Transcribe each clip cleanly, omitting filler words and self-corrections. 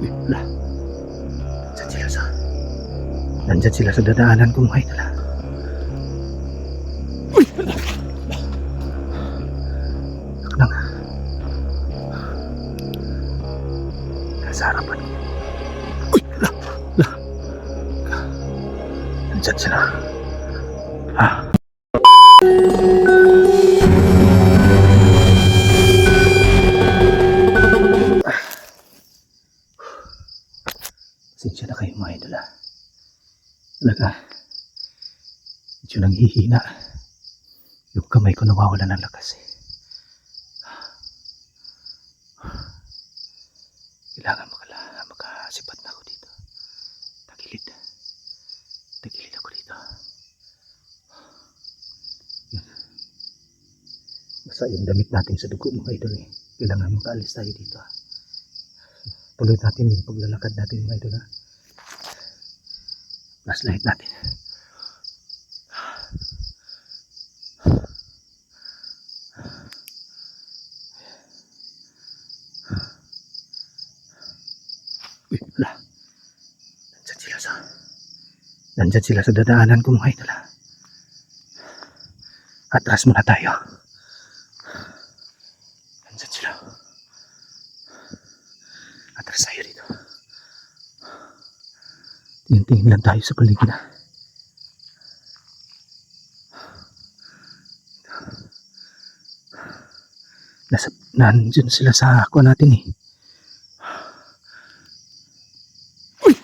Lah, nandyan sila sa dadaanan ko mga idol. Uy! Lang. Nasa harapan ko. Uy! Lah! Lah! Nandyan sila. Ah! Pasensya na kayo mga idol. Talaga, medyo nanghihina. Yung kamay ko nawawala ng lakas eh. Kailangan makasipat na ako dito. Tagilid. Tagilid ako dito. Yan. Basta yung damit natin sa dugo mga idol eh. Kailangan makaalis tayo dito. Tuloy natin yung paglalakad natin mga idol. Flashlight natin. Uy, wala. Nandyan sila sa dadaanan ko mga idol. Atras muna tayo. Nandyan sila. Atras tayo dito. Tingin-tingin lang tayo sa paligid. Nandyan sila sa ako natin eh. Uy!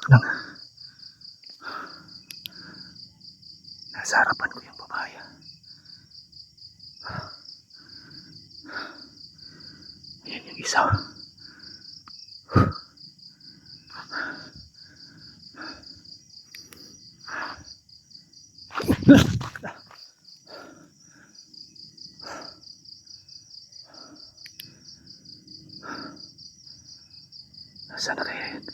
Lang. Nasa harapan ko yung babae. Ayan yung isa. Nasaan na kaya yan?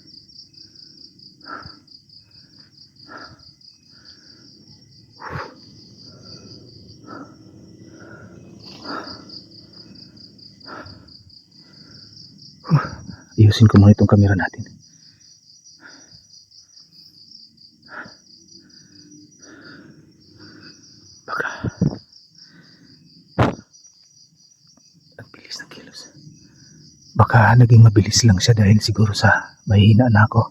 Ayusin ko muna itong kamera natin. Baka ang bilis ng kilos. Baka naging mabilis lang siya dahil siguro sa mahina na ako.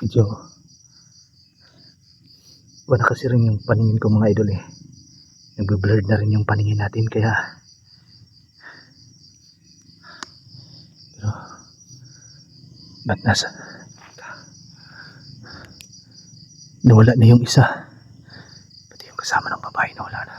Medyo wala kasi rin yung paningin ko mga idol eh. Nagbe-blurred na rin yung paningin natin kaya pero ba't nawala na yung isa, pati yung kasama ng babae nawala na.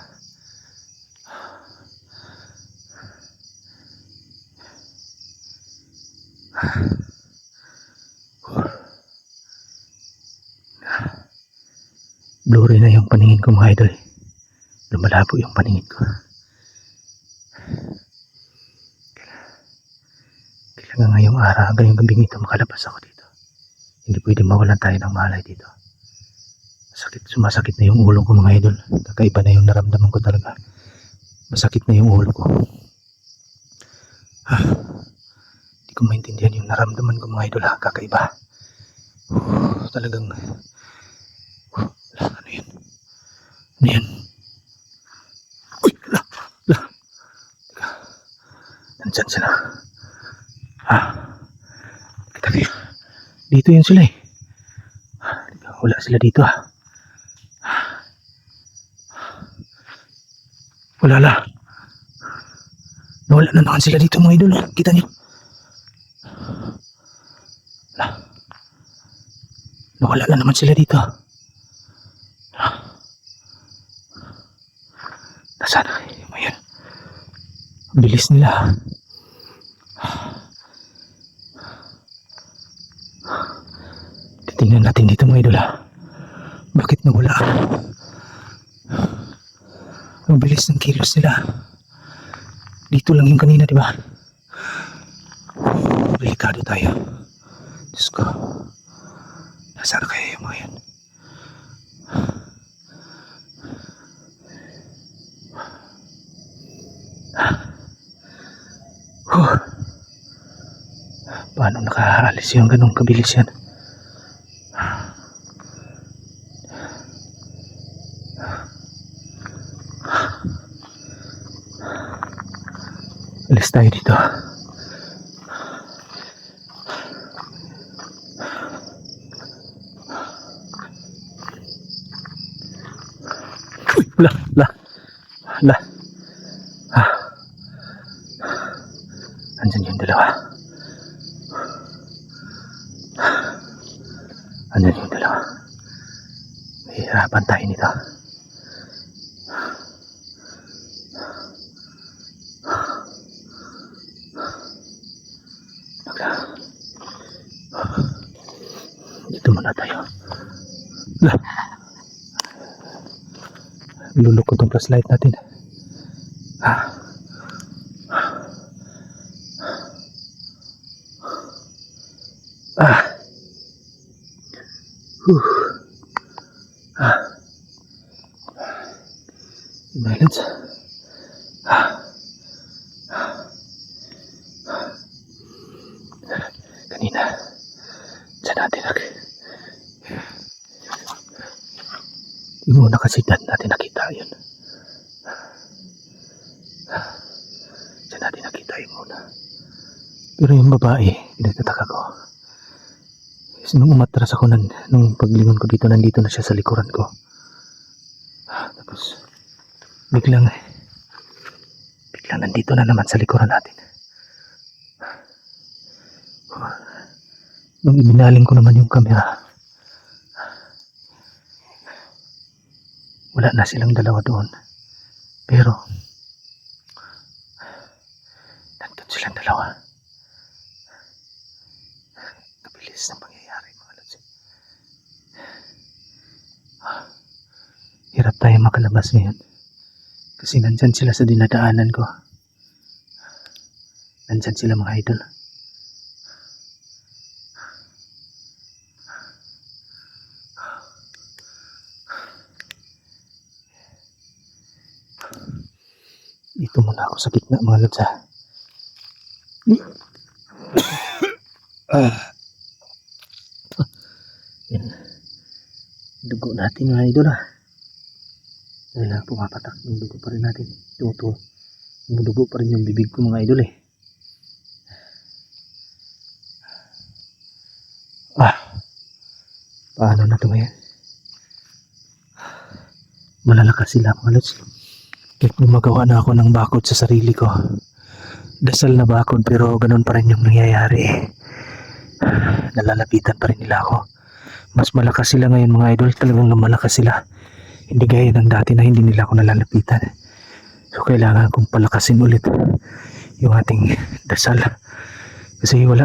Blurry na yung paningin ko mga idol. Lumalabo yung paningin ko. Kailangan ngayong araw, ngayong gabing ito makalabas ako dito. Hindi pwede mawalan tayo ng malay dito. Sumasakit na yung ulo ko mga idol. Kakaiba na yung naramdaman ko talaga. Masakit na yung ulo ko. Hindi ko maintindihan yung naramdaman ko mga idol. Kakaiba. Talagang ano yan? Ano yan? Uy! Teka. Nandyan sila. Teka. Dito yun sila eh. Wala sila dito Wala la. Nawala na naman sila dito mga idol. Kita niyo. Nawala na naman sila dito. Nasaan? Ayan. Ang bilis nila. Titingnan natin dito mga idol. Bakit nawala? Ang bilis ng kilos nila. Dito lang yung kanina, di ba? Delikado tayo. Diyos ko. Nasaan na kaya yung mga yan? Paano nakaalis yung ganong kabilis yan? Alis tayo dito. Uy, la. Andyan yung dalawa. Mahihirapan tayo nito. Dito muna tayo. Lulok ko itong flashlight natin. Balance. Kanina dyan natin yung una kasi dyan natin nakita yun. Dyan natin nakita yung una. Pero yung babae, pinagtataka ko. Nung umatras ako nung paglingon ko dito, nandito na siya sa likuran ko. Tapos biglang nandito na naman sa likuran natin. Nung ibinaling ko naman yung camera, wala na silang dalawa doon. Pero nandun silang dalawa. Kabilis ng pangyayari, mga lods. Hirap tayo makalabas ngayon. Kasi nandyan sila sa dinadaanan ko. Nandyan sila, mga idol. Dito muna ako sa gitna, mga lods, ha. Yan. Dugo natin, mga idol, ha. Dahil pumapatak yung dugo pa rin natin. Dugo pa rin yung bibig ko, mga idol, eh. Paano na ito ngayon? Malalakas sila, mga lods. Kahit gumagawa na ako ng bakod sa sarili ko. Dasal na bakod, pero ganun pa rin yung nangyayari, eh. Nalalapitan pa rin nila ako. Mas malakas sila ngayon, mga idol. Talagang malakas sila. Hindi gaya ng dati na hindi nila ako nalalapitan. So kailangan kong palakasin ulit yung ating dasal. Kasi wala.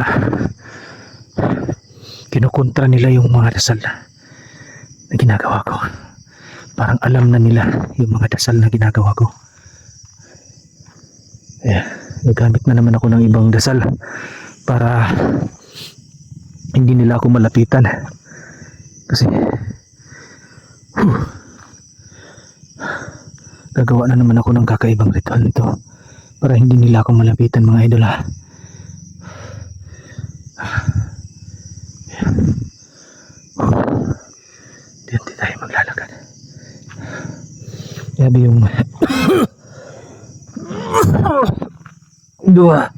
Kinukontra nila yung mga dasal na ginagawa ko. Parang alam na nila yung mga dasal na ginagawa ko. Nagamit na naman ako ng ibang dasal para hindi nila ako malapitan. Kasi gagawa na naman ako ng kakaibang ritual nito para hindi nila ako malapitan, mga idol, ha. Hindi tayo maglalakad. Sabi yung dua.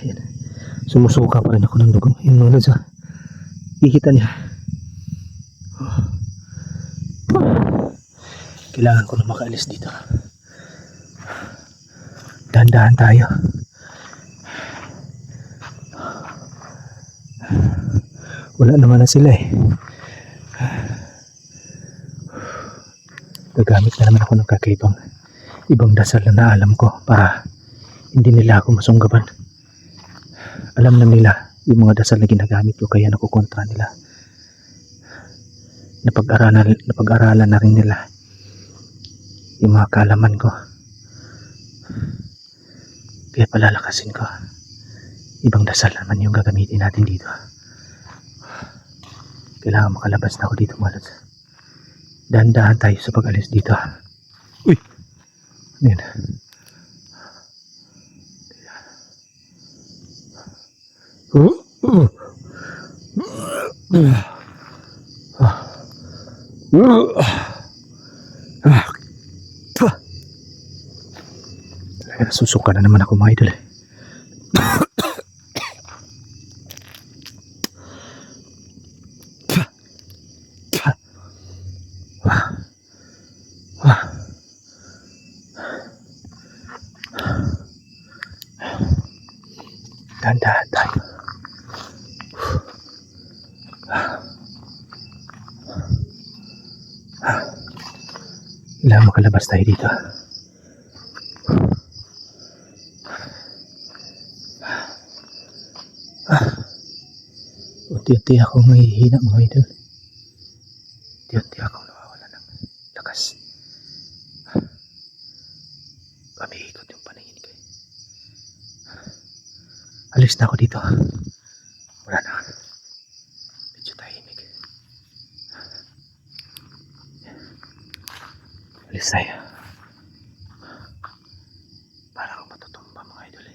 Yan. Sumusuka pa rin ako ng dugo. Yung mga lods, ha. Kikita niya. Kailangan ko na makaalis dito. Dahan-dahan tayo. Wala naman na sila, eh. Gagamit na naman ako ng kakaibang ibang dasal na alam ko para hindi nila ako masunggaban. Alam na nila yung mga dasal na ginagamit ko, kaya nakukontra nila. Napag-aralan na rin nila yung mga kaalaman ko. Kaya palalakasin ko. Ibang dasal naman yung gagamitin natin dito. Kailangan makalabas na ako dito, mga lods. Dahan-dahan tayo sa pag-alis dito. Uy! Ano yan? Nasusuka na naman ako mga idol. Dahan-dahan tayo. Kailangan makalabas tayo dito. Unti-unti akong mahihina mga idol. Unti-unti akong nawawala ng lakas. Pamihikot yung paningin ko. Alis na ako dito. Wala na. Medyo tahimik. Alis tayo. Para akong matutumba mga idol.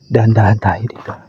Dahan-dahan tayo dito.